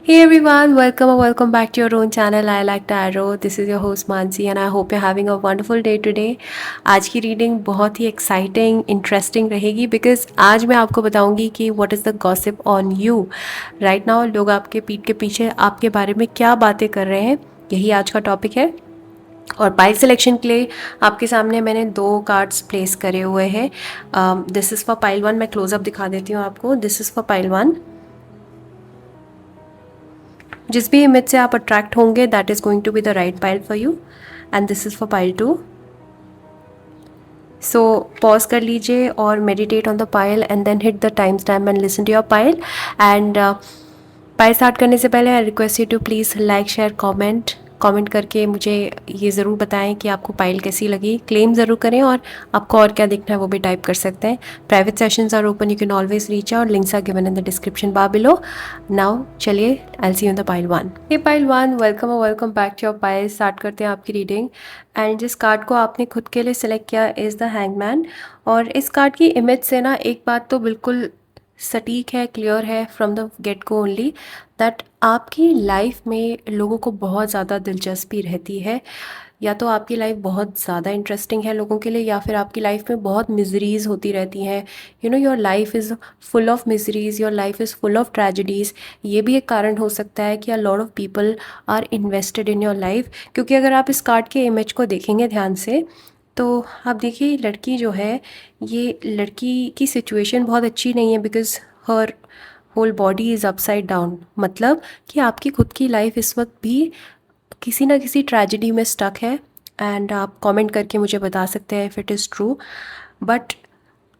Hey everyone, welcome or welcome back to your own channel. I like Tarot. This is your host Mansi and I hope you're having a wonderful day today. आज की reading बहुत ही exciting interesting रहेगी because आज मैं आपको बताऊंगी कि what is the gossip on you right now. लोग आपके पीठ के पीछे आपके बारे में क्या बातें कर रहे हैं, यही आज का टॉपिक है। और पाइल सिलेक्शन के लिए आपके सामने मैंने दो कार्ड्स प्लेस करे हुए हैं। This is for pile one. मैं क्लोजअप दिखा देती हूँ आपको। This is for pile one. जिस भी इमेज से आप अट्रैक्ट होंगे that is going to be the right pile for you and this is for pile two. So pause कर लीजिए और meditate on the pile and then hit the timestamp and listen to your pile. And pile start करने से पहले I request you to please like share comment करके मुझे ये ज़रूर बताएं कि आपको पाइल कैसी लगी। क्लेम ज़रूर करें और आपको और क्या देखना है वो भी टाइप कर सकते हैं। Private sessions are open, you can always reach out. Links are given in the description bar below. Now चलिए, I see you in the pile one. ये पाइल वन, वेलकम और welcome back to your pile. Start करते हैं आपकी reading. And जिस card को आपने खुद के लिए सिलेक्ट किया इज़ द हैंगमैन। और इस कार्ड की इमेज से ना एक बात तो बिल्कुल सटीक है, क्लियर है फ्रॉम द गेट को ओनली, दैट आपकी लाइफ में लोगों को बहुत ज़्यादा दिलचस्पी रहती है। या तो आपकी लाइफ बहुत ज़्यादा इंटरेस्टिंग है लोगों के लिए, या फिर आपकी लाइफ में बहुत मिजरीज होती रहती हैं। You know, your life is full of miseries, your life is full of tragedies. ये भी एक कारण हो सकता है कि a lot of people are invested in your life. क्योंकि अगर आप इस कार्ड के इमेज को देखेंगे ध्यान से तो आप देखिए, लड़की जो है, ये लड़की की सिचुएशन बहुत अच्छी नहीं है because her whole body is upside down. मतलब कि आपकी खुद की लाइफ इस वक्त भी किसी ना किसी ट्रेजिडी में स्टक है। एंड आप कमेंट करके मुझे बता सकते हैं if it is true. But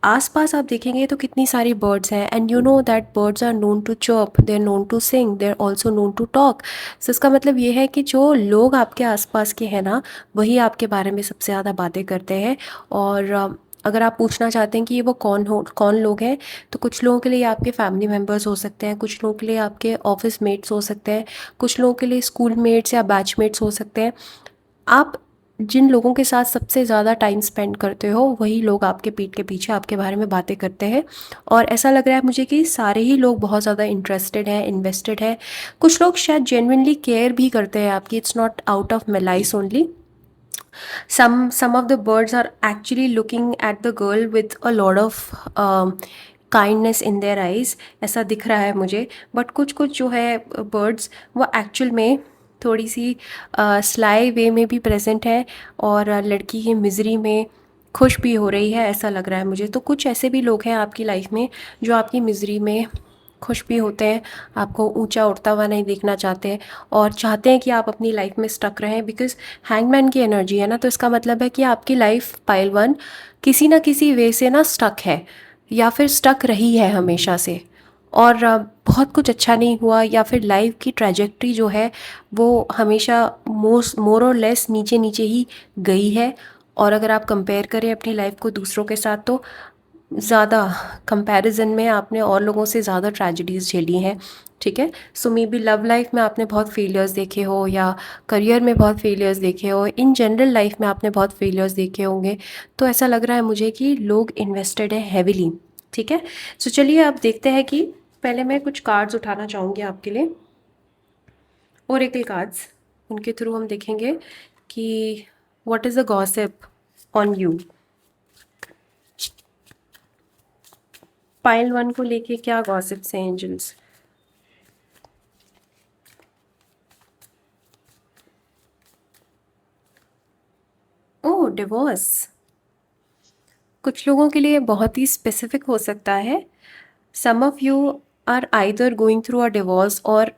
आसपास आप देखेंगे तो कितनी सारी बर्ड्स हैं and you know that birds are known to chirp, they are known to sing, they are also known to talk. So इसका मतलब ये है कि जो लोग आपके आसपास के हैं ना, वही आपके बारे में सबसे ज़्यादा बातें करते हैं। और अगर आप पूछना चाहते हैं कि ये वो कौन लोग हैं, तो कुछ लोगों के लिए आपके फैमिली मेम्बर्स हो सकते हैं, कुछ लोगों के लिए आपके ऑफिस मेट्स हो सकते हैं, कुछ लोगों के लिए स्कूल मेट्स या बैचमेट्स हो सकते हैं। आप जिन लोगों के साथ सबसे ज़्यादा टाइम स्पेंड करते हो वही लोग आपके पीठ के पीछे आपके बारे में बातें करते हैं। और ऐसा लग रहा है मुझे कि सारे ही लोग बहुत ज़्यादा इंटरेस्टेड हैं, इन्वेस्टेड हैं। कुछ लोग शायद जेन्युइनली केयर भी करते हैं आपकी। It's not out of malice only. some of the birds are actually looking at the girl with a lot of kindness in their eyes, ऐसा दिख रहा है मुझे। बट कुछ कुछ जो है बर्ड्स, वो एक्चुअल में थोड़ी सी स्लाई वे में भी प्रेजेंट है और लड़की की मिजरी में खुश भी हो रही है, ऐसा लग रहा है मुझे। तो कुछ ऐसे भी लोग हैं आपकी लाइफ में जो आपकी मिजरी में खुश भी होते हैं, आपको ऊंचा उठता हुआ नहीं देखना चाहते हैं और चाहते हैं कि आप अपनी लाइफ में स्टक रहें। बिकॉज हैंगमैन की एनर्जी है ना, तो इसका मतलब है कि आपकी लाइफ पाइल वन किसी ना किसी वे से ना स्टक है या फिर स्टक रही है हमेशा से। और बहुत कुछ अच्छा नहीं हुआ, या फिर लाइफ की ट्रैजेक्टरी जो है वो हमेशा मोर और लेस नीचे नीचे ही गई है। और अगर आप कंपेयर करें अपनी लाइफ को दूसरों के साथ तो ज़्यादा कंपैरिजन में आपने और लोगों से ज़्यादा ट्रेजिडीज़ झेली हैं। ठीक है, सो मे बी लव लाइफ में आपने बहुत फेलियर्स देखे हो, या करियर में बहुत फेलियर्स देखे हो, इन जनरल लाइफ में आपने बहुत फेलियर्स देखे होंगे। तो ऐसा लग रहा है मुझे कि लोग इन्वेस्टेड हैं हैविली। ठीक है, सो चलिए अब देखते हैं कि पहले मैं कुछ कार्ड्स उठाना चाहूँगी आपके लिए, ओरेकल कार्ड्स। उनके थ्रू हम देखेंगे कि what is the gossip on you. Pile one को लेके क्या गॉसिप्स हैं एंजल्स। ओह, डिवोर्स। कुछ लोगों के लिए बहुत ही स्पेसिफिक हो सकता है। Some of you are either going through a divorce or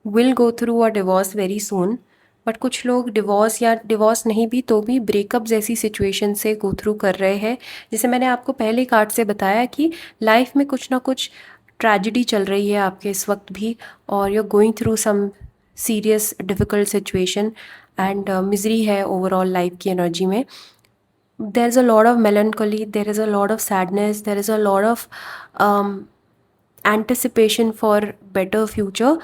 will go through a divorce very soon. But कुछ लोग डिवोर्स या डिवोर्स नहीं भी तो भी ब्रेकअप जैसी सिचुएशन से गो थ्रू कर रहे हैं। जैसे मैंने आपको पहले कार्ड से बताया कि लाइफ में कुछ ना कुछ ट्रेजिडी चल रही है आपके इस वक्त भी, और you are going through some serious difficult situation and misery है ओवरऑल लाइफ की एनर्जी में। there is a lot of melancholy, there is a lot of sadness, there is a lot of anticipation for better future।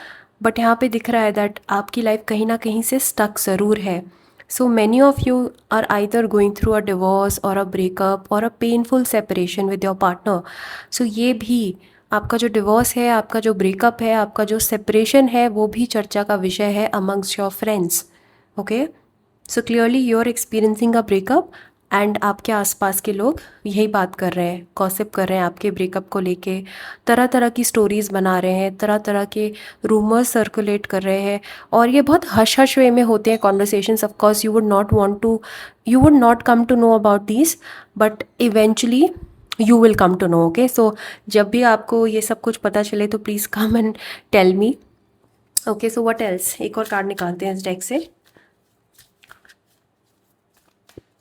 But यहाँ पे दिख रहा है that आपकी life कहीं ना कहीं से स्टक ज़रूर है। So many of you are either going through a divorce or a breakup or a painful separation with your partner. So ये भी आपका जो डिवोर्स है, आपका जो ब्रेकअप है, आपका जो सेपरेशन है, वो भी चर्चा का विषय है amongst your friends. Okay, so clearly you are experiencing a breakup and आपके आसपास के लोग यही बात कर रहे हैं, गॉसिप कर रहे हैं आपके ब्रेकअप को लेके, तरह तरह की स्टोरीज़ बना रहे हैं, तरह तरह के रूमर्स सर्कुलेट कर रहे हैं। और ये बहुत हश हश वे में होते हैं conversations. Of course you would not come to know about these, but eventually you will come to know. Okay, so जब भी आपको ये सब कुछ पता चले तो please come and tell me. Okay, so what else, एक और कार्ड निकालते हैं इस डेक से।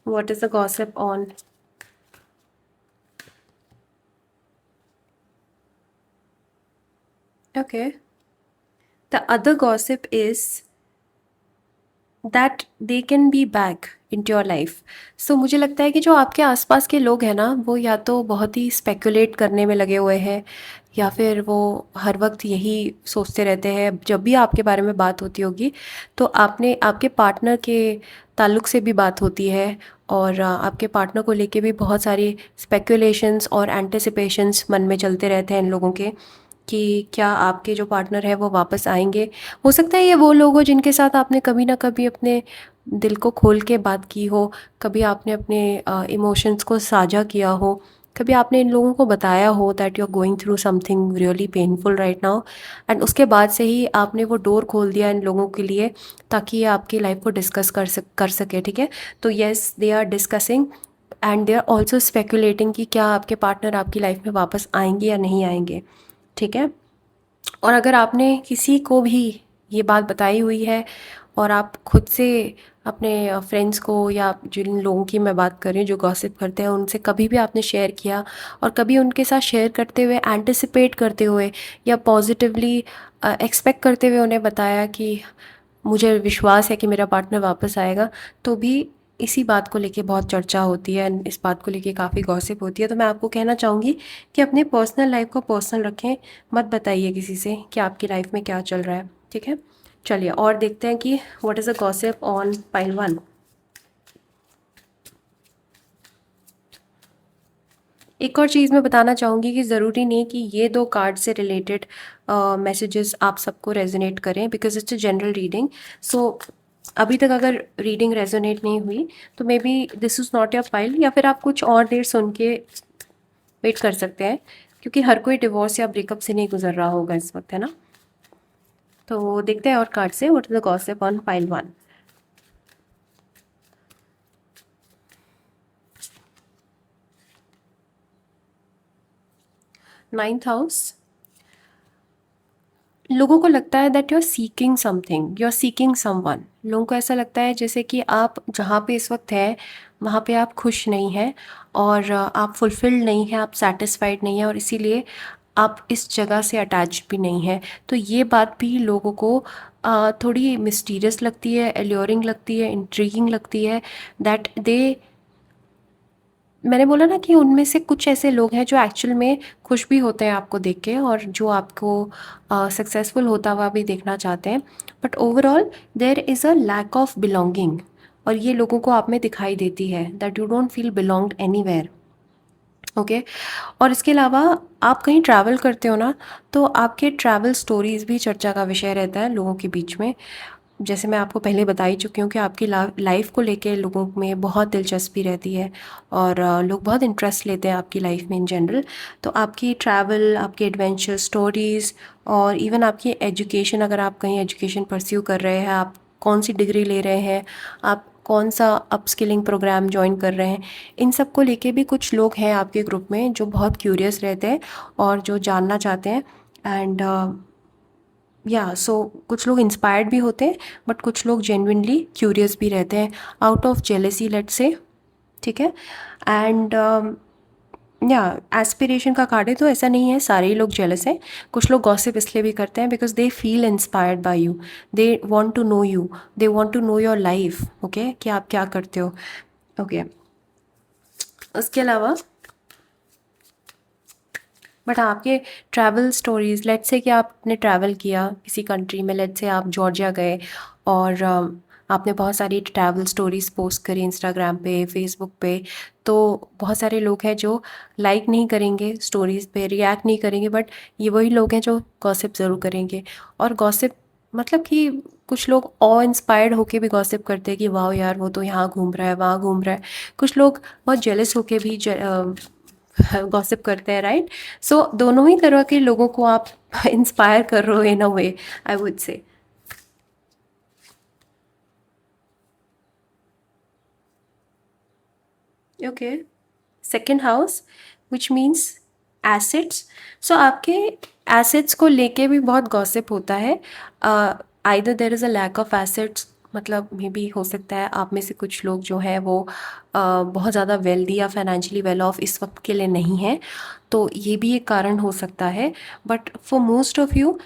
What is the gossip on? Okay. The other gossip is that they can be back into your life. So मुझे लगता है कि जो आपके आसपास के लोग हैं ना, वो या तो बहुत ही स्पेकुलेट करने में लगे हुए हैं, या फिर वो हर वक्त यही सोचते रहते हैं। जब भी आपके बारे में बात होती होगी तो आपने आपके पार्टनर के ताल्लुक से भी बात होती है, और आपके पार्टनर को लेके भी बहुत सारी स्पेकुलेशंस और एंटिसिपेशंस मन में चलते रहते हैं इन लोगों के, कि क्या आपके जो पार्टनर है वो वापस आएंगे। हो सकता है ये वो लोग हो जिनके साथ आपने कभी ना कभी अपने दिल को खोल के बात की हो, कभी आपने अपने इमोशंस को साझा किया हो, कभी आपने इन लोगों को बताया हो that you are going through something really painful right now, and उसके बाद से ही आपने वो डोर खोल दिया इन लोगों के लिए ताकि ये आपकी लाइफ को डिस्कस कर सके। ठीक है, तो yes, they are discussing and they are also speculating कि क्या आपके पार्टनर आपकी लाइफ में वापस आएंगे या नहीं आएंगे। ठीक है, और अगर आपने किसी को भी ये बात बताई हुई है और आप खुद से अपने फ्रेंड्स को, या जिन लोगों की मैं बात कर रही हूँ जो गॉसिप करते हैं, उनसे कभी भी आपने शेयर किया और कभी उनके साथ शेयर करते हुए एंटिसिपेट करते हुए या पॉजिटिवली एक्सपेक्ट करते हुए उन्हें बताया कि मुझे विश्वास है कि मेरा पार्टनर वापस आएगा, तो भी इसी बात को लेके बहुत चर्चा होती है एंड इस बात को लेके काफ़ी गॉसिप होती है। तो मैं आपको कहना चाहूँगी कि अपने पर्सनल लाइफ को पर्सनल रखें, मत बताइए किसी से कि आपकी लाइफ में क्या चल रहा है। ठीक है, चलिए और देखते हैं कि what is a gossip on pile 1। एक और चीज़ मैं बताना चाहूँगी कि ज़रूरी नहीं कि ये दो कार्ड से रिलेटेड मैसेजेस आप सबको रेजोनेट करें, because it's a general reading. So अभी तक अगर रीडिंग रेजोनेट नहीं हुई तो maybe this is not your file, या फिर आप कुछ और देर सुन के वेट कर सकते हैं, क्योंकि हर कोई डिवोर्स या ब्रेकअप से नहीं गुजर रहा होगा इस वक्त, है ना। तो देखते हैं और कार्ड से what is the gossip on pile 1। Ninth house, लोगों को लगता है that you are seeking something, you are seeking someone. लोगों को ऐसा लगता है जैसे कि आप जहाँ पे इस वक्त हैं वहाँ पे आप खुश नहीं हैं, और आप फुलफिल्ड नहीं हैं, आप सेटिस्फाइड नहीं हैं, और इसीलिए आप इस जगह से अटैच भी नहीं हैं। तो ये बात भी लोगों को थोड़ी मिस्टीरियस लगती है, एल्योरिंग लगती है, इंट्रीगिंग लगती है, दैट दे, मैंने बोला ना कि उनमें से कुछ ऐसे लोग हैं जो एक्चुअल में खुश भी होते हैं आपको देख के, और जो आपको सक्सेसफुल होता हुआ भी देखना चाहते हैं, but overall there is a lack of belonging, और ये लोगों को आप में दिखाई देती है that you don't feel belonged anywhere. Okay, और इसके अलावा आप कहीं ट्रैवल करते हो ना, तो आपके ट्रैवल स्टोरीज़ भी चर्चा का विषय रहता है लोगों के बीच में। जैसे मैं आपको पहले बता ही चुकी हूँ कि आपकी लाइफ को लेके लोगों में बहुत दिलचस्पी रहती है, और लोग बहुत इंटरेस्ट लेते हैं आपकी लाइफ में इन जनरल। तो आपकी ट्रैवल, आपकी एडवेंचर स्टोरीज़, और इवन आपकी एजुकेशन, अगर आप कहीं एजुकेशन परस्यू कर रहे हैं, आप कौन सी डिग्री ले रहे हैं, आप कौन सा अपस्किलिंग प्रोग्राम ज्वाइन कर रहे हैं, इन सब को लेके भी कुछ लोग हैं आपके ग्रुप में जो बहुत क्यूरियस रहते हैं और जो जानना चाहते हैं। एंड या सो कुछ लोग इंस्पायर्ड भी होते हैं, बट कुछ लोग जेन्युइनली क्यूरियस भी रहते हैं, out of jealousy let's say. ठीक है, एंड या एस्पिरेशन का कार्ड है, तो ऐसा नहीं है सारे ही लोग जेलस हैं। कुछ लोग गॉसिप इसलिए भी करते हैं because they feel inspired by you, they want to know you, they want to know your life. Okay, कि आप क्या करते हो। ओके, उसके अलावा बट आपके ट्रैवल स्टोरीज़, लेट्स से कि आपने ट्रैवल किया किसी कंट्री में, लेट्स से आप जॉर्जिया गए और आपने बहुत सारी ट्रैवल स्टोरीज पोस्ट करी इंस्टाग्राम पे, फेसबुक पे, तो बहुत सारे लोग हैं जो लाइक नहीं करेंगे स्टोरीज पे, रिएक्ट नहीं करेंगे, बट ये वही लोग हैं जो गॉसिप ज़रूर करेंगे। और गॉसिप मतलब कि कुछ लोग ऑ इंस्पायर्ड होके भी गॉसिप करते हैं कि वाह यार वो तो यहाँ घूम रहा है, वहाँ घूम रहा है। कुछ लोग बहुत जेलस होके भी गॉसिप करते हैं, राइट? सो दोनों ही तरह के लोगों को आप इंस्पायर कर रहे हो in a way, I would say. Okay, second house which means assets. So आपके एसेट्स को लेके भी बहुत गॉसिप होता है। Either there is a lack of assets, मतलब मे बी हो सकता है आप में से कुछ लोग जो है वो बहुत ज़्यादा वेल्दी या फाइनेंशियली वेल ऑफ इस वक्त के लिए नहीं है, तो ये भी एक कारण हो सकता है। But for most of you,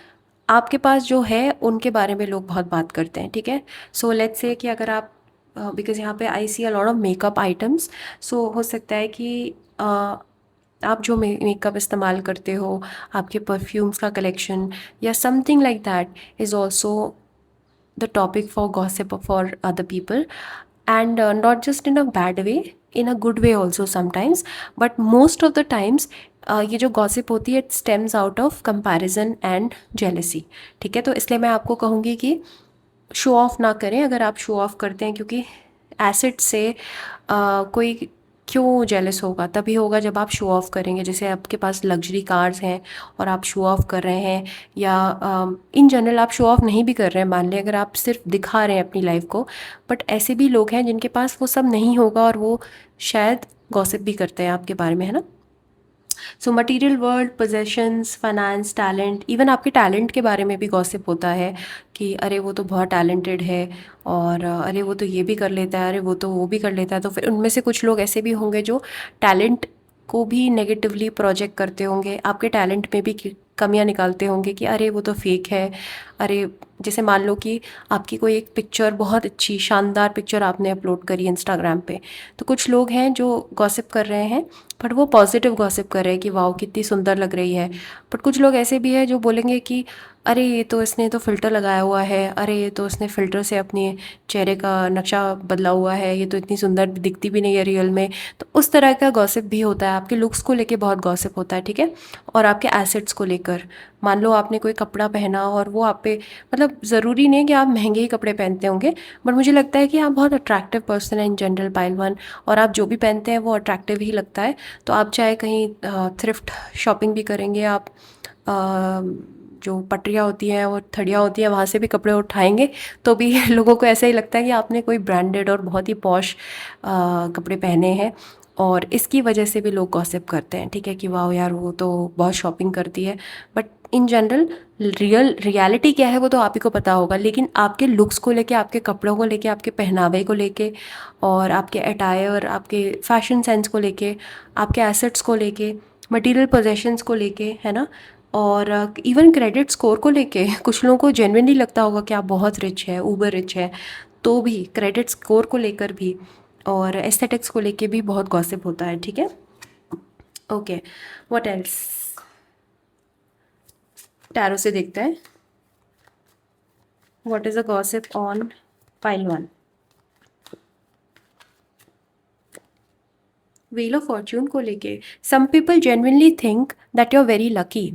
आपके पास जो है उनके बारे में लोग बहुत बात करते हैं, ठीक है? सो लेट्स से कि अगर आप, बिकॉज यहाँ पे I see a lot of makeup items, so हो सकता है कि आप जो मेकअप इस्तेमाल करते हो, आपके परफ्यूम्स का कलेक्शन या something like that is also the topic for gossip for other people, and not just in a bad way, in a good way also sometimes, but most of the times ये जो gossip होती है it stems out of comparison and jealousy, ठीक है? तो इसलिए मैं आपको कहूँगी कि शो ऑफ ना करें अगर आप शो ऑफ करते हैं, क्योंकि एसिड से कोई क्यों जेलस होगा? तभी होगा जब आप शो ऑफ करेंगे। जैसे आपके पास लग्जरी कार्स हैं और आप शो ऑफ कर रहे हैं, या इन जनरल आप शो ऑफ नहीं भी कर रहे हैं, मान लें अगर आप सिर्फ दिखा रहे हैं अपनी लाइफ को, बट ऐसे भी लोग हैं जिनके पास वो सब नहीं होगा और वो शायद गॉसिप भी करते हैं आपके बारे में, है ना? So material world, possessions, finance, talent, even आपके टैलेंट के बारे में भी गॉसिप होता है कि अरे वो तो बहुत टैलेंटेड है, और अरे वो तो ये भी कर लेता है, अरे वो तो वो भी कर लेता है। तो फिर उनमें से कुछ लोग ऐसे भी होंगे जो टैलेंट को भी नेगेटिवली प्रोजेक्ट करते होंगे, आपके टैलेंट में भी कमियां निकालते होंगे कि अरे वो तो फेक है। अरे जैसे मान लो कि आपकी कोई एक पिक्चर, बहुत अच्छी शानदार पिक्चर आपने अपलोड करी इंस्टाग्राम पे, तो कुछ लोग हैं जो गॉसिप कर रहे हैं, बट वो पॉजिटिव गॉसिप कर रहे हैं कि वाओ कितनी सुंदर लग रही है। बट कुछ लोग ऐसे भी हैं जो बोलेंगे कि अरे ये तो इसने तो फ़िल्टर लगाया हुआ है, अरे ये तो इसने फ़िल्टर से अपने चेहरे का नक्शा बदला हुआ है, ये तो इतनी सुंदर दिखती भी नहीं है रियल में। तो उस तरह का गॉसिप भी होता है। आपके लुक्स को लेके बहुत गॉसिप होता है, ठीक है? और आपके एसेट्स को लेकर, मान लो आपने कोई कपड़ा पहना और वो आप पे, मतलब ज़रूरी नहीं कि आप महंगे ही कपड़े पहनते होंगे, बट मुझे लगता है कि आप बहुत अट्रैक्टिव पर्सन है इन जनरल, पाइल वन, और आप जो भी पहनते हैं वो अट्रैक्टिव ही लगता है। तो आप चाहे कहीं थ्रिफ्ट शॉपिंग भी करेंगे, आप जो पटरियाँ होती हैं वो थड़ियाँ होती हैं वहाँ से भी कपड़े उठाएंगे, तो भी लोगों को ऐसा ही लगता है कि आपने कोई ब्रांडेड और बहुत ही पॉश कपड़े पहने हैं, और इसकी वजह से भी लोग गॉसिप करते हैं, ठीक है? कि वाह यार वो तो बहुत शॉपिंग करती है। बट इन जनरल रियलिटी क्या है वो तो आप ही को पता होगा, लेकिन आपके लुक्स को लेके, आपके कपड़ों को लेके, आपके पहनावे को लेके, और आपके अटायर, आपके फैशन सेंस को लेके, आपके एसेट्स को लेके, मटेरियल पोजेशंस को लेके, है ना? और इवन क्रेडिट स्कोर को लेके कुछ लोगों को जेन्युइनली लगता होगा कि आप बहुत रिच है, ऊबर रिच है, तो भी क्रेडिट स्कोर को लेकर भी और एस्थेटिक्स को लेके भी बहुत गॉसिप होता है, ठीक है? Okay, what else? टैरो से देखते हैं what is a gossip on pile one. Wheel of fortune को लेके, some people genuinely think that you are very lucky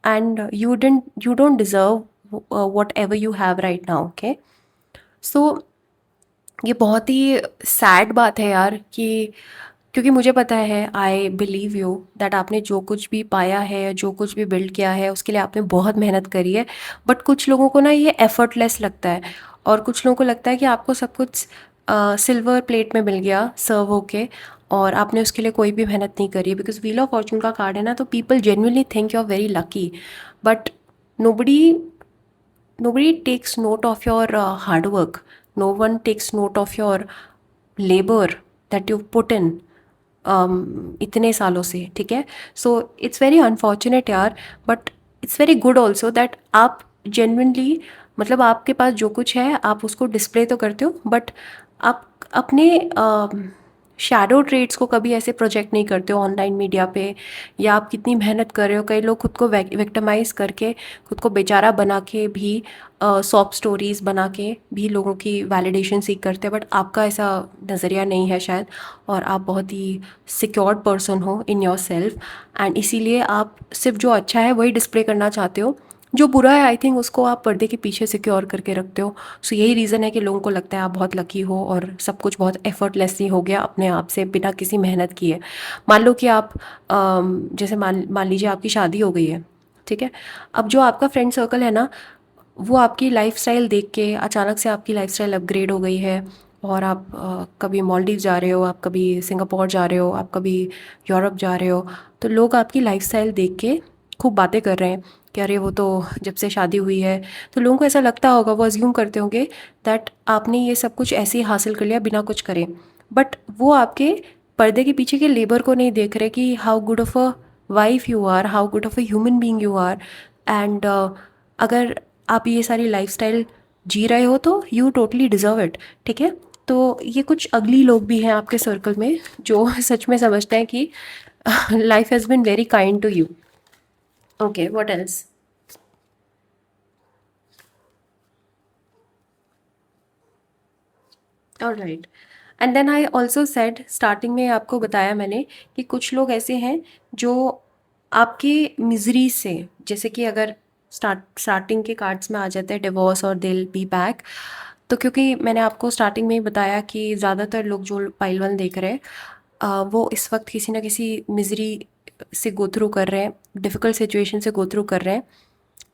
and you don't deserve whatever you have right now, okay? So ये बहुत ही sad बात है यार, कि क्योंकि मुझे पता है, आई बिलीव यू दैट आपने जो कुछ भी पाया है, जो कुछ भी बिल्ड किया है, उसके लिए आपने बहुत मेहनत करी है। बट कुछ लोगों को ना ये एफर्टलेस लगता है, और कुछ लोगों को लगता है कि आपको सब कुछ सिल्वर प्लेट में मिल गया सर्व होके, और आपने उसके लिए कोई भी मेहनत नहीं करी। बिकॉज व्हील ऑफ फॉर्चून का कार्ड है ना, तो people genuinely think you are very lucky, but nobody nobody takes note of your hard work. No one takes note of your labor that you've put in इतने सालों से, ठीक है? So it's very unfortunate यार, but it's very good also that आप genuinely, मतलब आपके पास जो कुछ है आप उसको डिस्प्ले तो करते हो, बट आप अपने शैडो ट्रेड्स को कभी ऐसे प्रोजेक्ट नहीं करते हो ऑनलाइन मीडिया पे, या आप कितनी मेहनत कर रहे हो। कई लोग खुद को विक्टिमाइज करके, खुद को बेचारा बना के भी, सॉप स्टोरीज बना के भी लोगों की वैलिडेशन सीख करते हैं, बट आपका ऐसा नज़रिया नहीं है शायद, और आप बहुत ही सिक्योर्ड पर्सन हो इन योर सेल्फ, एंड इसीलिए आप सिर्फ जो अच्छा है वही डिस्प्ले करना चाहते हो, जो बुरा है आई थिंक उसको आप पर्दे के पीछे सिक्योर करके रखते हो। सो यही रीज़न है कि लोगों को लगता है आप बहुत लकी हो और सब कुछ बहुत एफर्टलेसली हो गया अपने आप से, बिना किसी मेहनत किए। मान लो कि आप जैसे मान मान लीजिए आपकी शादी हो गई है, ठीक है। अब जो आपका फ्रेंड सर्कल है ना, वो आपकी लाइफस्टाइल देख के अचानक से आपकी लाइफस्टाइल अपग्रेड हो गई है, और आप कभी मालदीव जा रहे हो, आप कभी सिंगापुर जा रहे हो, आप कभी यूरोप जा रहे हो, तो लोग आपकी लाइफस्टाइल देख के खूब बातें कर रहे हैं कि अरे वो तो जब से शादी हुई है। तो लोगों को ऐसा लगता होगा, वो अज्यूम करते होंगे दैट आपने ये सब कुछ ऐसे ही हासिल कर लिया बिना कुछ करे, बट वो आपके पर्दे के पीछे के लेबर को नहीं देख रहे कि how good of a wife you are, how good of a human being you are. And अगर आप ये सारी लाइफस्टाइल जी रहे हो तो यू टोटली डिज़र्व इट, ठीक है। तो ये कुछ अगली लोग भी हैं आपके सर्कल में जो सच में समझते हैं कि life has been very kind to you. Okay, what else? Alright. And then I also said, starting में आपको बताया मैंने कि कुछ लोग ऐसे हैं जो आपके मिजरी से, जैसे कि अगर स्टार्टिंग के कार्ड्स में आ जाते हैं डिवोर्स और दिल बी बैक, तो क्योंकि मैंने आपको स्टार्टिंग में ही बताया कि ज़्यादातर लोग जो पाइल वन देख रहे हैं, वो इस वक्त किसी ना किसी मिजरी से गो थ्रू कर रहे हैं, डिफ़िकल्ट सिचुएशन से गो थ्रू कर रहे हैं।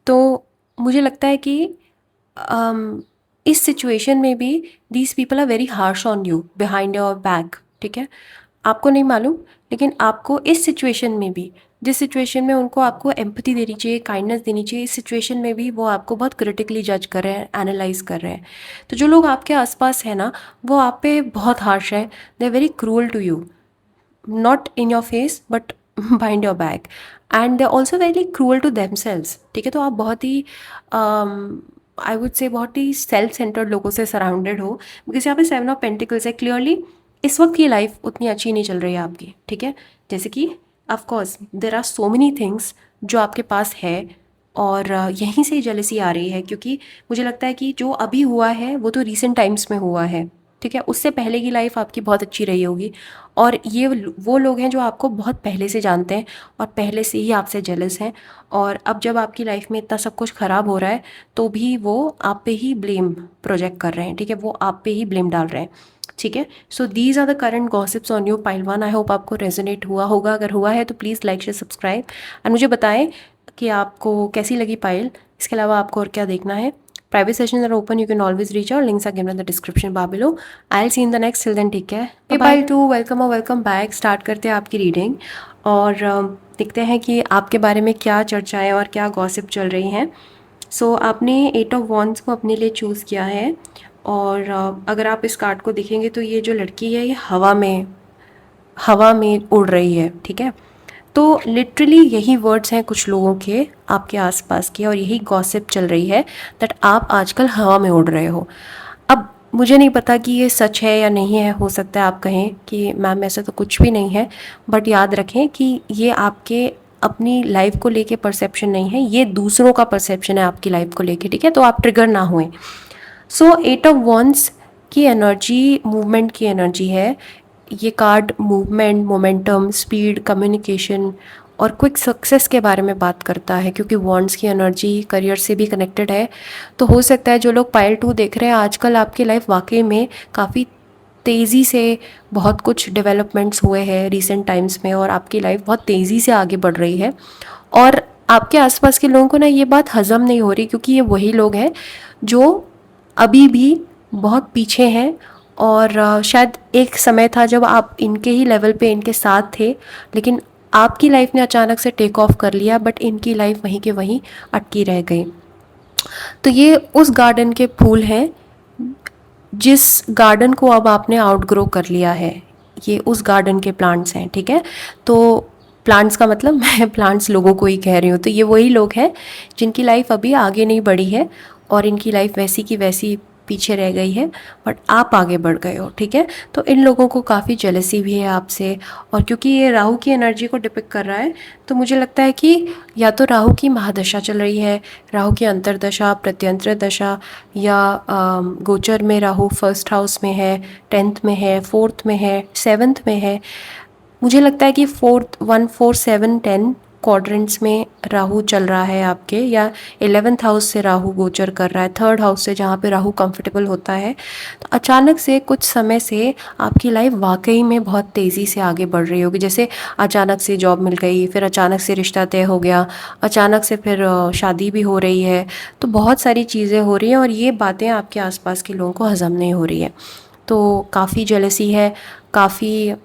तो मुझे लगता है कि um, इस सिचुएशन में भी these people are very harsh on you behind your back, ठीक है। आपको नहीं मालूम, लेकिन आपको इस सिचुएशन में भी, जिस सिचुएशन में उनको आपको एम्पैथी देनी चाहिए, काइंडनेस देनी चाहिए, इस सिचुएशन में भी वो आपको बहुत क्रिटिकली जज कर रहे हैं, एनालाइज कर रहे हैं। तो जो लोग आपके आसपास हैं ना, वो आप पे बहुत हार्श है, they are very cruel to you, not in your face but behind your back, and they're also very cruel to themselves, ठीक है। तो आप बहुत ही आई वुड से बहुत ही सेल्फ सेंटर्ड लोगों से सराउंडेड हो, बिकॉज यहाँ पे सेवन ऑफ पेंटिकल्स है। क्लियरली इस वक्त की लाइफ उतनी अच्छी नहीं चल रही है आपकी, ठीक है। जैसे कि of course there are so many things जो आपके पास है, और यहीं से जेलसी आ रही है, क्योंकि मुझे लगता है कि जो अभी हुआ है वो तो रीसेंट टाइम्स में हुआ है, ठीक है। उससे पहले की लाइफ आपकी बहुत अच्छी रही होगी, और ये वो लोग हैं जो आपको बहुत पहले से जानते हैं और पहले से ही आपसे जेलस हैं, और अब जब आपकी लाइफ में इतना सब कुछ ख़राब हो रहा है तो भी वो आप पे ही ब्लेम प्रोजेक्ट कर रहे हैं, ठीक है। वो आप पे ही ब्लेम डाल रहे हैं, ठीक है। So these are the current gossips on you pile one. I hope आपको रेजोनेट हुआ होगा, अगर हुआ है तो please like share subscribe, and मुझे बताएं कि आपको कैसी लगी पाइल। इसके अलावा आपको और क्या देखना है। Private sessions are open. You can always reach out. Links are given in the description bar below. I'll see you in the next. Till then, take care. Hey, pile 2, welcome or welcome back. Start करते हैं आपकी reading, और देखते हैं कि आपके बारे में क्या चर्चाएं और क्या गॉसिप चल रही हैं। सो आपने 8 ऑफ वॉन्ड्स को अपने लिए चूज़ किया है, और अगर आप इस कार्ड को देखेंगे तो ये जो लड़की है ये हवा में उड़ रही है, ठीक है। तो लिटरली यही वर्ड्स हैं कुछ लोगों के आपके आसपास के, और यही गॉसिप चल रही है दैट आप आजकल हवा में उड़ रहे हो। अब मुझे नहीं पता कि ये सच है या नहीं है, हो सकता है आप कहें कि मैम ऐसा तो कुछ भी नहीं है, बट याद रखें कि ये आपके अपनी लाइफ को लेके परसेप्शन नहीं है, ये दूसरों का परसेप्शन है आपकी लाइफ को लेके, ठीक है। तो आप ट्रिगर ना हुए। सो 8 ऑफ वॉन्ड्स की एनर्जी मूवमेंट की एनर्जी है। ये card movement, momentum, speed, communication और क्विक सक्सेस के बारे में बात करता है, क्योंकि वॉन्ड्स की एनर्जी करियर से भी कनेक्टेड है। तो हो सकता है जो लोग पाइल 2 देख रहे हैं, आजकल आपकी लाइफ वाकई में काफ़ी तेज़ी से बहुत कुछ डेवलपमेंट्स हुए हैं रिसेंट टाइम्स में, और आपकी लाइफ बहुत तेज़ी से आगे बढ़ रही है, और आपके आसपास के लोगों को ना ये बात हज़म नहीं हो रही, क्योंकि ये वही लोग हैं जो अभी भी बहुत पीछे हैं, और शायद एक समय था जब आप इनके ही लेवल पे इनके साथ थे, लेकिन आपकी लाइफ ने अचानक से टेक ऑफ कर लिया, बट इनकी लाइफ वहीं के वहीं अटकी रह गई। तो ये उस गार्डन के फूल हैं जिस गार्डन को अब आपने आउटग्रो कर लिया है। ये उस गार्डन के प्लांट्स हैं, ठीक है। तो प्लांट्स का मतलब मैं प्लांट्स लोगों को ही कह रही हूँ। तो ये वही लोग हैं जिनकी लाइफ अभी आगे नहीं बढ़ी है, और इनकी लाइफ वैसी की वैसी पीछे रह गई है, बट आप आगे बढ़ गए हो, ठीक है। तो इन लोगों को काफ़ी जेलसी भी है आपसे, और क्योंकि ये राहु की एनर्जी को डिपिक्ट कर रहा है, तो मुझे लगता है कि या तो राहु की महादशा चल रही है, राहु की अंतर्दशा, प्रत्यंतर दशा, या गोचर में राहु फर्स्ट हाउस में है, 10th में है, 4th में है, 7th में है। मुझे लगता है कि 4, 1, 4, 7, 10 क्वाड्रेंट्स में राहु चल रहा है आपके, या 11th हाउस से राहु गोचर कर रहा है, 3rd हाउस से, जहाँ पे राहु कंफर्टेबल होता है। तो अचानक से कुछ समय से आपकी लाइफ वाकई में बहुत तेज़ी से आगे बढ़ रही होगी। जैसे अचानक से जॉब मिल गई, फिर अचानक से रिश्ता तय हो गया, अचानक से फिर शादी भी हो रही है। तो बहुत सारी चीज़ें हो रही हैं, और ये बातें आपके आसपास के लोगों को हज़म नहीं हो रही है। तो काफ़ी जेलसी है, काफ़ी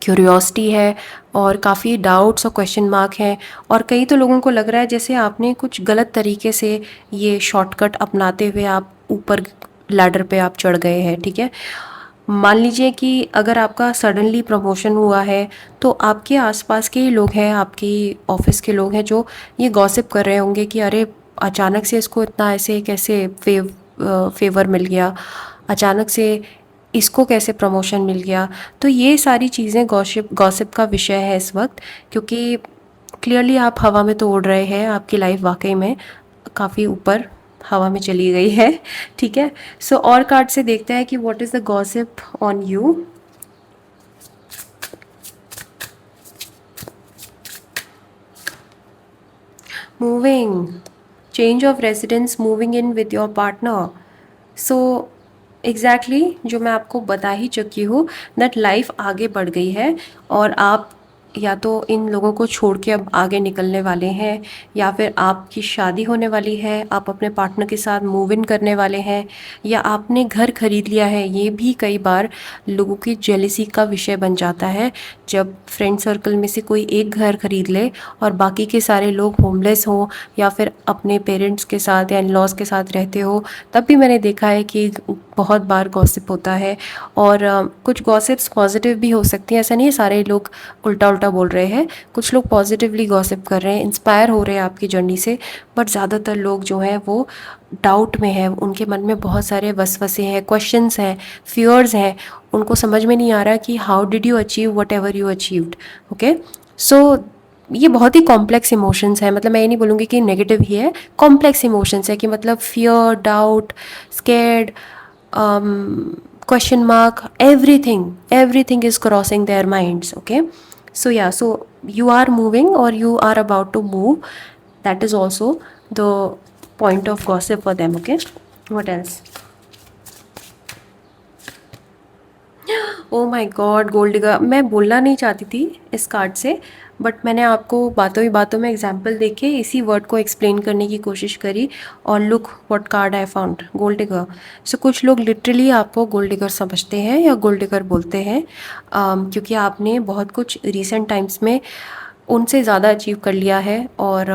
क्यूरियोसिटी है, और काफ़ी डाउट्स और क्वेश्चन मार्क हैं। और कई तो लोगों को लग रहा है जैसे आपने कुछ गलत तरीके से ये शॉर्टकट अपनाते हुए आप ऊपर लैडर पे आप चढ़ गए हैं, ठीक है। मान लीजिए कि अगर आपका सडनली प्रमोशन हुआ है, तो आपके आसपास के ही लोग हैं, आपकी ऑफिस के लोग हैं, जो ये गॉसिप कर रहे होंगे कि अरे अचानक से इसको इतना ऐसे कैसे फेवर मिल गया, अचानक से इसको कैसे प्रमोशन मिल गया। तो ये सारी चीज़ें गॉसिप गॉसिप का विषय है इस वक्त, क्योंकि क्लियरली आप हवा में तो उड़ रहे हैं, आपकी लाइफ वाकई में काफ़ी ऊपर हवा में चली गई है, ठीक है। सो और कार्ड से देखते हैं कि what is the gossip on you. Moving, change of residence, moving in with your partner. So exactly जो मैं आपको बता ही चुकी हूँ, दैट लाइफ आगे बढ़ गई है, और आप या तो इन लोगों को छोड़ के अब आगे निकलने वाले हैं, या फिर आपकी शादी होने वाली है, आप अपने पार्टनर के साथ मूव इन करने वाले हैं, या आपने घर खरीद लिया है। ये भी कई बार लोगों की जेलिसी का विषय बन जाता है, जब फ्रेंड सर्कल में से कोई एक घर खरीद ले और बाकी के सारे लोग होमलेस हों, या फिर अपने पेरेंट्स के साथ या इन लॉज के साथ रहते हो। तब भी मैंने देखा है कि बहुत बार गॉसिप होता है, और कुछ गॉसिप्स पॉजिटिव भी हो सकती हैं। ऐसा नहीं है सारे लोग उल्टा उल्टा बोल रहे हैं, कुछ लोग पॉजिटिवली गॉसिप कर रहे हैं, इंस्पायर हो रहे हैं आपकी जर्नी से। बट ज़्यादातर लोग जो हैं वो डाउट में है, उनके मन में बहुत सारे वसवसे हैं, क्वेश्चंस हैं, फियर्स हैं। उनको समझ में नहीं आ रहा कि how did you achieve whatever you achieved. Okay, so ये बहुत ही कॉम्प्लेक्स इमोशंस है, मतलब मैं ये नहीं बोलूँगी कि नेगेटिव ही है, कॉम्प्लेक्स इमोशंस है, कि मतलब fear, doubt, scared, question mark, everything is crossing their minds. Okay, so yeah, so you are moving or you are about to move. That is also the point of gossip for them. Okay, what else? Oh my God, gold digger. मैं बोलना नहीं चाहती थी इस card से, but मैंने आपको बातों ही बातों में एग्जाम्पल देके इसी वर्ड को एक्सप्लेन करने की कोशिश करी, और look what card I found, gold digger. So कुछ लोग लिटरली आपको गोल्ड डिगर समझते हैं या गोल्ड डिगर बोलते हैं, क्योंकि आपने बहुत कुछ रिसेंट टाइम्स में उनसे ज़्यादा अचीव कर लिया है, और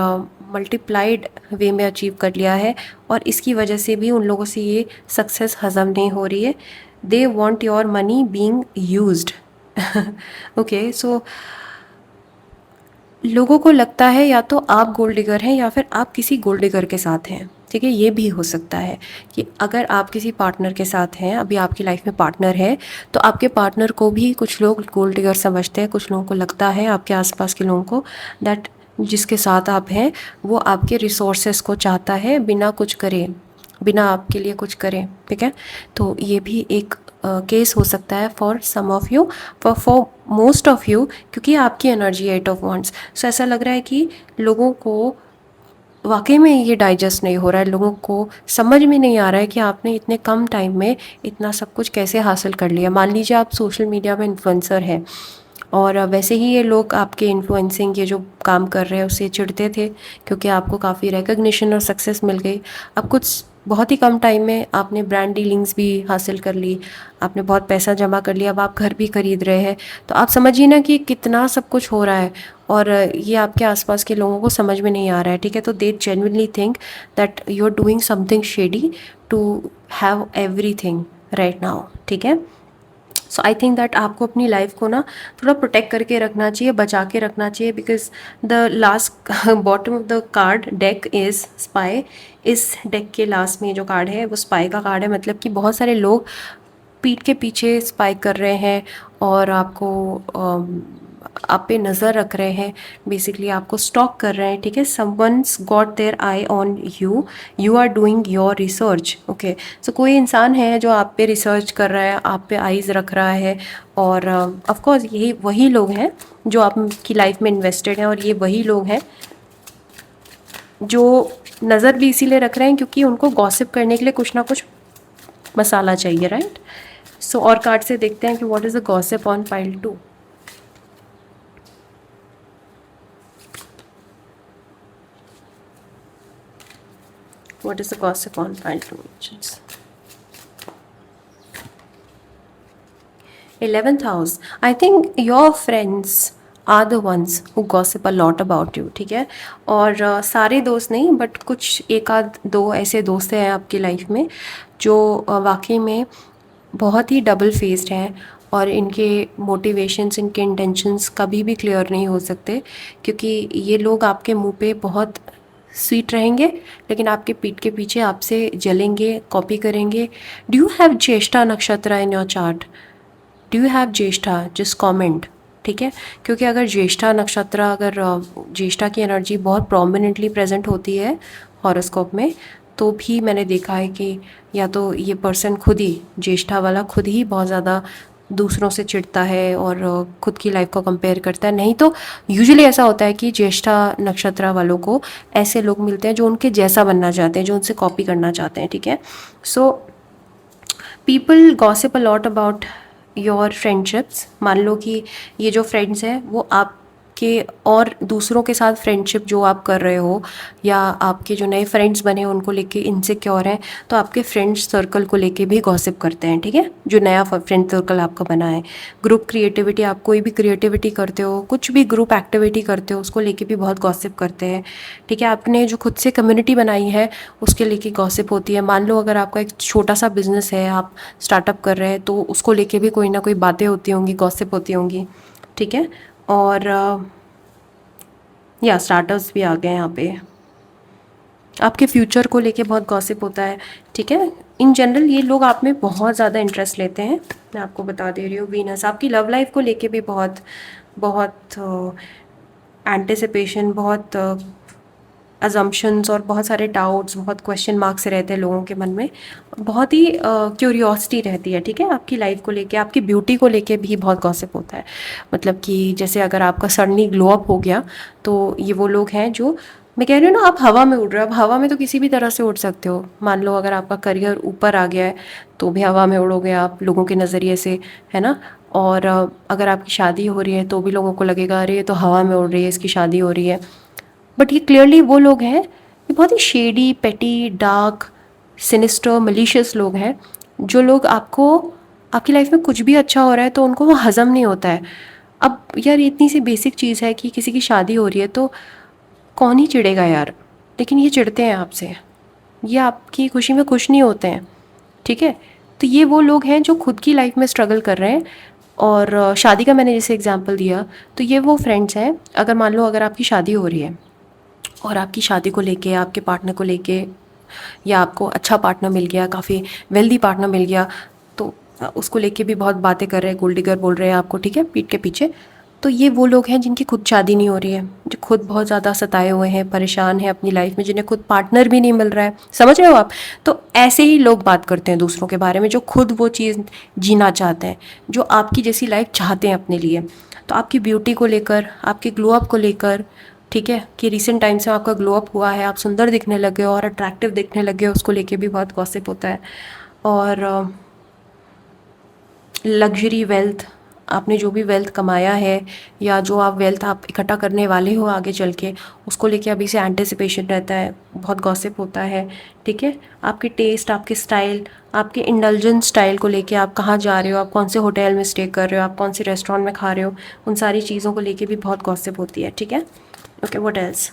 मल्टीप्लाइड वे में अचीव कर लिया है, और इसकी वजह से भी उन लोगों से ये सक्सेस हज़म नहीं हो रही है। They want your money being used. Okay, so लोगों को लगता है या तो आप गोल्ड डिगर हैं या फिर आप किसी गोल्ड डिगर के साथ हैं, ठीक है। ये भी हो सकता है कि अगर आप किसी पार्टनर के साथ हैं, अभी आपकी लाइफ में पार्टनर है, तो आपके पार्टनर को भी कुछ लोग गोल्ड डिगर समझते हैं। कुछ लोगों को लगता है, आपके आसपास के लोगों को, दैट जिसके साथ आप हैं वो आपके रिसोर्सेस को चाहता है बिना कुछ करे, बिना आपके लिए कुछ करें, ठीक है। तो ये भी एक केस हो सकता है for some of you, for most of you, क्योंकि आपकी एनर्जी 8 ऑफ वांड्स। सो ऐसा लग रहा है कि लोगों को वाकई में ये डाइजेस्ट नहीं हो रहा है, लोगों को समझ में नहीं आ रहा है कि आपने इतने कम टाइम में इतना सब कुछ कैसे हासिल कर लिया। मान लीजिए आप सोशल मीडिया में इन्फ्लुएंसर हैं, और वैसे ही ये लोग आपके इन्फ्लुएंसिंग ये जो काम कर रहे हैं उससे चिढ़ते थे, क्योंकि आपको काफ़ी रिकग्निशन और सक्सेस मिल गई। अब कुछ बहुत ही कम टाइम में आपने ब्रांड डीलिंग्स भी हासिल कर ली, आपने बहुत पैसा जमा कर लिया, अब आप घर भी खरीद रहे हैं। तो आप समझिए ना कि कितना सब कुछ हो रहा है, और ये आपके आसपास के लोगों को समझ में नहीं आ रहा है, ठीक है। तो they genuinely think that you are doing something shady to have everything right now, ठीक है। सो आई थिंक दैट आपको अपनी लाइफ को ना थोड़ा प्रोटेक्ट करके रखना चाहिए, बचा के रखना चाहिए, because the last bottom of the card deck is spy. इस डेक के लास्ट में जो कार्ड है वो स्पाई का कार्ड है, मतलब कि बहुत सारे लोग पीठ के पीछे स्पाई कर रहे हैं और आपको आप पे नज़र रख रहे हैं, बेसिकली आपको स्टॉक कर रहे हैं, ठीक है। Someone's got their eye on you, you are doing your research, okay. So कोई इंसान है जो आप पे रिसर्च कर रहा है, आप पे आइज़ रख रहा है, और ऑफ कोर्स यही वही लोग हैं जो आपकी लाइफ में इन्वेस्टेड हैं, और ये वही लोग हैं जो नज़र भी इसीलिए रख रहे हैं क्योंकि उनको गॉसिप करने के लिए कुछ ना कुछ मसाला चाहिए, राइट। सो और कार्ड से देखते हैं कि what is the gossip on pile 2। What is the gossip on pile 2 inches? 11th house. I think your friends are the ones who gossip a lot about you, ठीक है। और सारे दोस्त नहीं, बट कुछ एक आध दो ऐसे दोस्त हैं आपकी लाइफ में जो वाकई में बहुत ही डबल फेस्ड हैं, और इनके मोटिवेशंस, इनके इंटेंशंस कभी भी क्लियर नहीं हो सकते, क्योंकि ये लोग आपके मुंह पे बहुत स्वीट रहेंगे लेकिन आपके पीठ के पीछे आपसे जलेंगे, कॉपी करेंगे। डू यू हैव ज्येष्ठा नक्षत्र in your chart? Do you have Jyeshtha? Just comment, ठीक है। क्योंकि अगर ज्येष्ठा नक्षत्र, अगर ज्येष्ठा की एनर्जी बहुत प्रोमिनेंटली प्रेजेंट होती है हॉरोस्कोप में, तो भी मैंने देखा है कि या तो ये पर्सन खुद ही, ज्येष्ठा वाला खुद ही बहुत ज़्यादा दूसरों से चिढ़ता है और खुद की लाइफ को कंपेयर करता है। नहीं तो यूजुअली ऐसा होता है कि ज्येष्ठा नक्षत्र वालों को ऐसे लोग मिलते हैं जो उनके जैसा बनना चाहते हैं, जो उनसे कॉपी करना चाहते हैं, ठीक है। So people gossip a lot about your friendships. मान लो कि ये जो फ्रेंड्स हैं वो आपके और दूसरों के साथ फ्रेंडशिप जो आप कर रहे हो, या आपके जो नए फ्रेंड्स बने हैं उनको लेके इनसिक्योर हैं, तो आपके फ्रेंड्स सर्कल को लेके भी गॉसिप करते हैं, ठीक है। जो नया फ्रेंड सर्कल आपका बना है, ग्रुप क्रिएटिविटी, आप कोई भी क्रिएटिविटी करते हो, कुछ भी ग्रुप एक्टिविटी करते हो, उसको लेके भी बहुत गॉसिप करते हैं, ठीक है। आपने जो खुद से कम्युनिटी बनाई है उसके लेके गॉसिप होती है। मान लो अगर आपका एक छोटा सा बिजनेस है, आप स्टार्टअप कर रहे हैं, तो उसको लेके भी कोई ना कोई बातें होती होंगी, गॉसिप होती होंगी, ठीक है। और या स्टार्टअप्स भी आ गए यहाँ पे। आपके फ्यूचर को लेके बहुत गॉसिप होता है, ठीक है। इन जनरल ये लोग आप में बहुत ज़्यादा इंटरेस्ट लेते हैं, मैं आपको बता दे रही हूँ। वीनस आपकी लव लाइफ को लेके भी बहुत बहुत एंटिसिपेशन, बहुत अजम्पशंस और बहुत सारे डाउट्स, बहुत क्वेश्चन मार्क्स रहते हैं लोगों के मन में, बहुत ही क्यूरियोसिटी रहती है, ठीक है। आपकी लाइफ को लेके, आपकी ब्यूटी को लेके भी बहुत गॉसिप होता है। मतलब कि जैसे अगर आपका सडनली ग्लो अप हो गया, तो ये वो लोग हैं जो, मैं कह रही हूँ ना, आप हवा में उड़ रहे हो। अब हवा में तो किसी भी तरह से उड़ सकते हो। मान लो अगर आपका करियर ऊपर आ गया है तो भी हवा में उड़ोगे आप लोगों के नज़रिए से, है ना। और अगर आपकी शादी हो रही है तो भी लोगों को लगेगा अरे ये तो हवा में उड़ रही है, इसकी शादी हो रही है। बट ये क्लियरली वो लोग हैं, ये बहुत ही शेडी, पेटी, डार्क, सिनिस्टर, मलिशियस लोग हैं, जो लोग आपको, आपकी लाइफ में कुछ भी अच्छा हो रहा है तो उनको वो हज़म नहीं होता है। अब यार ये इतनी सी बेसिक चीज़ है कि किसी की शादी हो रही है तो कौन ही चिढ़ेगा यार, लेकिन ये चिढ़ते हैं आपसे, ये आपकी खुशी में खुश नहीं होते हैं, ठीक है। तो ये वो लोग हैं जो खुद की लाइफ में स्ट्रगल कर रहे हैं। और शादी का मैंने जैसे एग्जांपल दिया, तो ये वो फ्रेंड्स हैं, अगर मान लो अगर आपकी शादी हो रही है और आपकी शादी को लेके, आपके पार्टनर को लेके, या आपको अच्छा पार्टनर मिल गया, काफ़ी वेल्दी पार्टनर मिल गया, तो उसको लेके भी बहुत बातें कर रहे हैं, गोल्ड डिगर बोल रहे हैं आपको, ठीक है, पीठ के पीछे। तो ये वो लोग हैं जिनकी खुद शादी नहीं हो रही है, जो खुद बहुत ज़्यादा सताए हुए हैं, परेशान हैं अपनी लाइफ में, जिन्हें खुद पार्टनर भी नहीं मिल रहा है, समझ रहे हो आप। तो ऐसे ही लोग बात करते हैं दूसरों के बारे में, जो खुद वो चीज़ जीना चाहते हैं, जो आपकी जैसी लाइफ चाहते हैं अपने लिए। तो आपकी ब्यूटी को लेकर, आपके ग्लो अप को लेकर, ठीक है, कि रिसेंट टाइम्स में आपका ग्लो अप हुआ है, आप सुंदर दिखने लगे हो और अट्रैक्टिव दिखने लगे हो, उसको लेके भी बहुत गॉसिप होता है। और लग्जरी वेल्थ, आपने जो भी वेल्थ कमाया है या जो आप वेल्थ आप इकट्ठा करने वाले हो आगे चल के, उसको लेके अभी से एंटिसिपेशन रहता है, बहुत गॉसिप होता है, ठीक है। आपके टेस्ट, आपके स्टाइल, आपके इंडल्जेंट स्टाइल को लेके, आप कहाँ जा रहे हो, आप कौन से होटल में स्टे कर रहे हो, आप कौन से रेस्टोरेंट में खा रहे हो, उन सारी चीज़ों को लेके भी बहुत गॉसिप होती है, ठीक है। Okay, what else?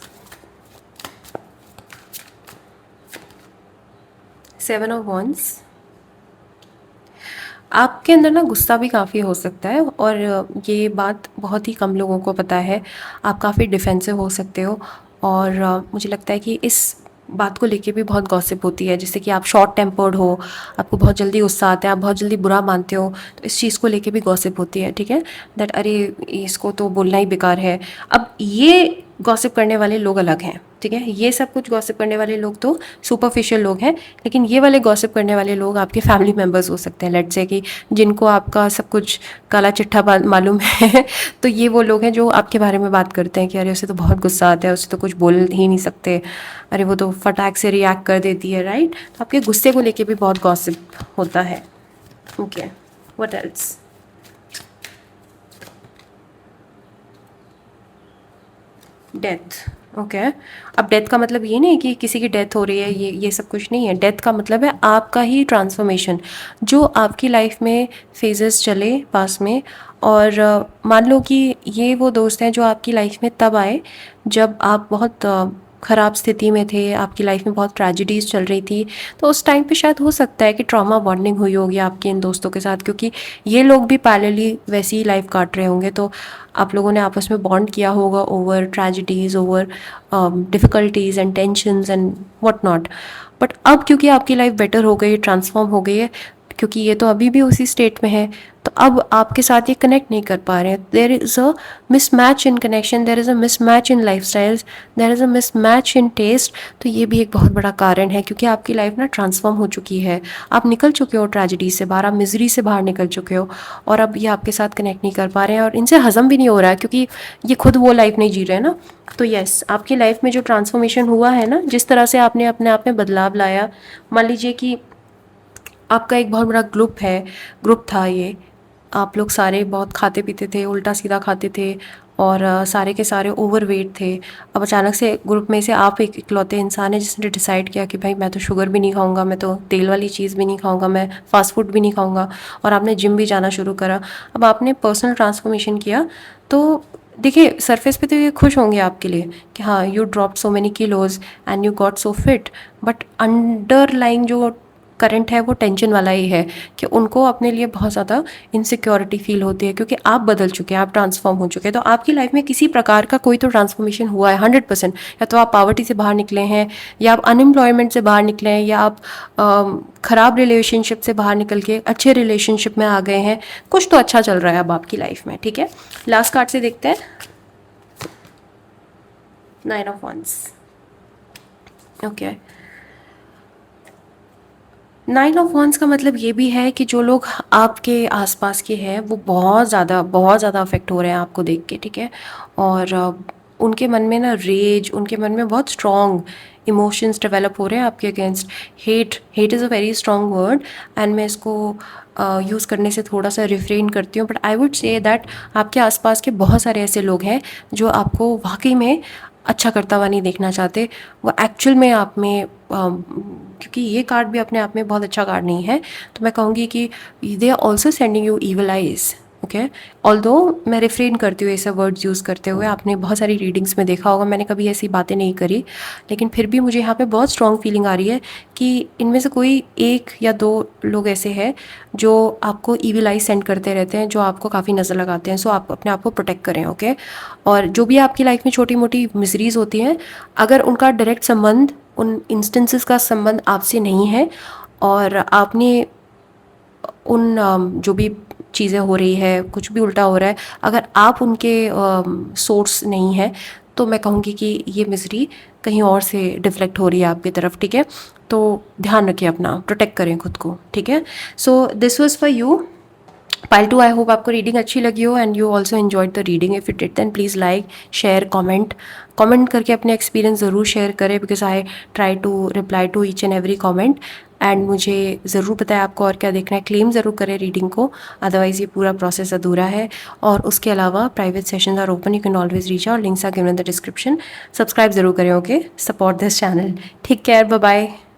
7 of wands. आपके अंदर ना गुस्सा भी काफ़ी हो सकता है, और ये बात बहुत ही कम लोगों को पता है। आप काफ़ी डिफेंसिव हो सकते हो, और मुझे लगता है कि इस बात को लेके भी बहुत गॉसिप होती है, जैसे कि आप शॉर्ट टेम्पर्ड हो, आपको बहुत जल्दी गुस्सा आता है, आप बहुत जल्दी बुरा मानते हो, तो इस चीज़ को लेके भी गॉसिप होती है, ठीक है, दैट अरे इसको तो बोलना ही बेकार है। अब ये गॉसिप करने वाले लोग अलग हैं, ठीक है, ये सब कुछ गॉसिप करने वाले लोग तो सुपरफिशियल लोग हैं, लेकिन ये वाले गॉसिप करने वाले लोग आपके फैमिली मेम्बर्स हो सकते हैं, लेट्स से कि जिनको आपका सब कुछ काला चिट्ठा मालूम है तो ये वो लोग हैं जो आपके बारे में बात करते हैं कि अरे उसे तो बहुत गुस्सा आता है, उसे तो कुछ बोल ही नहीं सकते, अरे वो तो फटाक से रिएक्ट कर देती है, राइट। तो आपके गुस्से को लेके भी बहुत गॉसिप होता है। Okay, what else? Death. Okay, अब डेथ का मतलब ये नहीं कि किसी की डेथ हो रही है, ये सब कुछ नहीं है। डेथ का मतलब है आपका ही ट्रांसफॉर्मेशन, जो आपकी लाइफ में फेजेस चले पास में, और मान लो कि ये वो दोस्त हैं जो आपकी लाइफ में तब आए जब आप बहुत ख़राब स्थिति में थे, आपकी लाइफ में बहुत ट्रेजिडीज़ चल रही थी, तो उस टाइम पे शायद हो सकता है कि ट्रॉमा बॉन्डिंग हुई होगी आपके इन दोस्तों के साथ, क्योंकि ये लोग भी पैरेलली वैसी ही लाइफ काट रहे होंगे, तो आप लोगों ने आपस में बॉन्ड किया होगा over tragedies, over difficulties and tensions and what not. But अब क्योंकि आपकी लाइफ बेटर हो गई, ट्रांसफॉर्म हो गई है, क्योंकि ये तो अभी भी उसी स्टेट में है, तो अब आपके साथ ये कनेक्ट नहीं कर पा रहे हैं। There is a mismatch in connection, there is a mismatch in lifestyles, there is a mismatch in taste. तो ये भी एक बहुत बड़ा कारण है, क्योंकि आपकी लाइफ ना ट्रांसफॉर्म हो चुकी है, आप निकल चुके हो ट्रेजिडी से बाहर, आप मिजरी से बाहर निकल चुके हो, और अब ये आपके साथ कनेक्ट नहीं कर पा रहे हैं, और इनसे हज़म भी नहीं हो रहा है, क्योंकि ये खुद वो लाइफ नहीं जी रहे हैं ना। तो यस, आपकी लाइफ में जो ट्रांसफॉर्मेशन हुआ है ना, जिस तरह से आपने अपने आप में बदलाव लाया, मान लीजिए कि आपका एक बहुत बड़ा ग्रुप था ये, आप लोग सारे बहुत खाते पीते थे, उल्टा सीधा खाते थे, और सारे के सारे ओवरवेट थे। अब अचानक से ग्रुप में से आप एक इकलौते इंसान हैं जिसने डिसाइड किया कि भाई मैं तो शुगर भी नहीं खाऊंगा, मैं तो तेल वाली चीज़ भी नहीं खाऊंगा, मैं फास्ट फूड भी नहीं खाऊंगा, और आपने जिम भी जाना शुरू करा। अब आपने पर्सनल ट्रांसफॉर्मेशन किया, तो देखिए सरफेस पे तो ये खुश होंगे आपके लिए कि हाँ you drop so many kilos and you got so fit, but underlying जो करंट है वो टेंशन वाला ही है, कि उनको अपने लिए बहुत ज़्यादा इनसिक्योरिटी फील होती है, क्योंकि आप बदल चुके हैं, आप ट्रांसफॉर्म हो चुके हैं। तो आपकी लाइफ में किसी प्रकार का कोई तो ट्रांसफॉर्मेशन हुआ है 100%, या तो आप पॉवर्टी से बाहर निकले हैं, या आप अनएम्प्लॉयमेंट से बाहर निकले हैं, या आप ख़राब रिलेशनशिप से बाहर निकल के अच्छे रिलेशनशिप में आ गए हैं। कुछ तो अच्छा चल रहा है अब आपकी लाइफ में, ठीक है। लास्ट कार्ड से देखते हैं, 9 of wands. Okay, 9 of wands का मतलब ये भी है कि जो लोग आपके आसपास के हैं वो बहुत ज़्यादा अफेक्ट हो रहे हैं आपको देख के, ठीक है, और उनके मन में ना रेज, उनके मन में बहुत स्ट्रॉन्ग इमोशंस डेवलप हो रहे हैं आपके against. Hate is a very strong word, and मैं इसको यूज़ करने से थोड़ा सा रिफ्रेन करती हूँ, but I would say that आपके आसपास के बहुत सारे ऐसे लोग हैं जो आपको वाकई में अच्छा करता हुआ नहीं देखना चाहते, वो एक्चुअल में आप में क्योंकि ये कार्ड भी अपने आप में बहुत अच्छा कार्ड नहीं है, तो मैं कहूँगी कि they are also sending you evil eyes. Okay, although मैं रिफ्रेन करती हूँ ऐसे वर्ड्स यूज़ करते हुए, आपने बहुत सारी रीडिंग्स में देखा होगा, मैंने कभी ऐसी बातें नहीं करी, लेकिन फिर भी मुझे यहाँ पे बहुत स्ट्रॉन्ग फीलिंग आ रही है कि इनमें से कोई एक या दो लोग ऐसे हैं जो आपको ईविल आइज सेंड करते रहते हैं, जो आपको काफ़ी नज़र लगाते हैं। सो आप अपने आप को प्रोटेक्ट करें, ओके। और जो भी आपकी लाइफ में छोटी मोटी मिजरीज होती हैं, अगर उनका डायरेक्ट संबंध, उन इंस्टेंसेस का संबंध आपसे नहीं है, और आपने उन जो भी चीज़ें हो रही है, कुछ भी उल्टा हो रहा है, अगर आप उनके सोर्स नहीं है, तो मैं कहूँगी कि ये मिजरी कहीं और से डिफ्लेक्ट हो रही है आपकी तरफ, ठीक है। तो ध्यान रखें अपना, प्रोटेक्ट करें खुद को, ठीक है। So this was for you pile 2। I hope आपको रीडिंग अच्छी लगी हो and you also enjoyed the reading. If it did then please like, share, comment करके अपने एक्सपीरियंस ज़रूर शेयर करें, because I try to reply to each and every comment. And मुझे ज़रूर बताएं आपको और क्या देखना है, क्लेम ज़रूर करें रीडिंग को, अदरवाइज़ ये पूरा प्रोसेस अधूरा है। और उसके अलावा private sessions are open, you can always reach out, links are given in the description. Subscribe ज़रूर करें, okay, support this channel. Take care, bye bye.